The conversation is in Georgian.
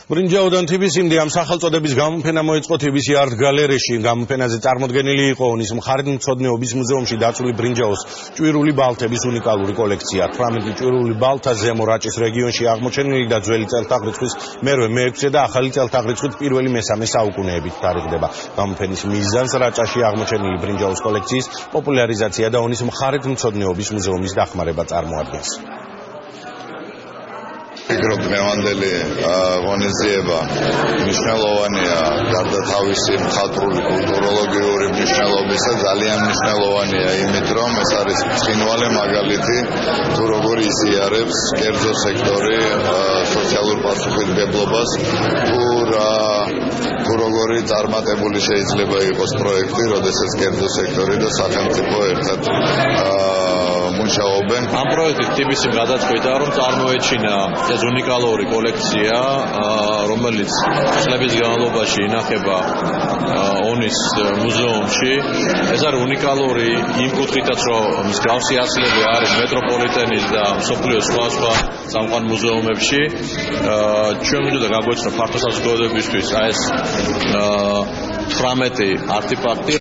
ბრინჯაოდან თბილისამდე ამ სახელწოდების გამოფენა მოეწყო თბილისის არტ გალერეში. გამოფენაზე წარმოდგენილი იყო ის მხარეთმცოდნეობის მუზეუმში დაცული ბრინჯაოს ჭვირული ბალთების უნიკალური კოლექცია. 18 ჭვირული ბალთა ზემო რაჭის რეგიონში აღმოჩენილი და ძველი წელთაღრიცხვის მე-6 და ახალი წელთაღრიცხვით პირველი მე-3 საუკუნეებით თარიღდება. გამოფენის მიზანს რაჭაში აღმოჩენილი ბრინჯაოს კოლექციის პოპულარიზაცია და ონის მხარეთმცოდნეობის მუზეუმის დახმარება წარმოადგენს. დღევანდელი ღონისძიება მნიშვნელოვანია გარდა თავისი მხატვრული კულტუროლოგიური მნიშვნელობისა, ძალიან მნიშვნელოვანია იმით, რომ ეს არის ბრწყინვალე მაგალითი თუ როგორ იზიარებს კერძო სექტორი სოციალურ პასუხისმგებლობას, თუ როგორი წარმატებული შეიძლება იყოს პროექტი, როდესაც კერძო სექტორი და სახელმწიფო ერთად მუშაობენ. ამ პროექტით თბილისში გადაწყვიტა, რომ წარმოეჩინა ეს უნიკალური კოლექცია, რომელიც წლების განმავლობაში ინახება ონის მუზეუმში. ეს არის უნიკალური იმ კუთხითაც, რომ მსგავსი ასლები არის მეტროპოლიტენის და მსოფლიოს სხვა სამყარო მუზეუმებში. ჩვენ მინდოდა გაგვეცნო ფართო საზოგადოებისთვის ეს 18 არტეფაქტი,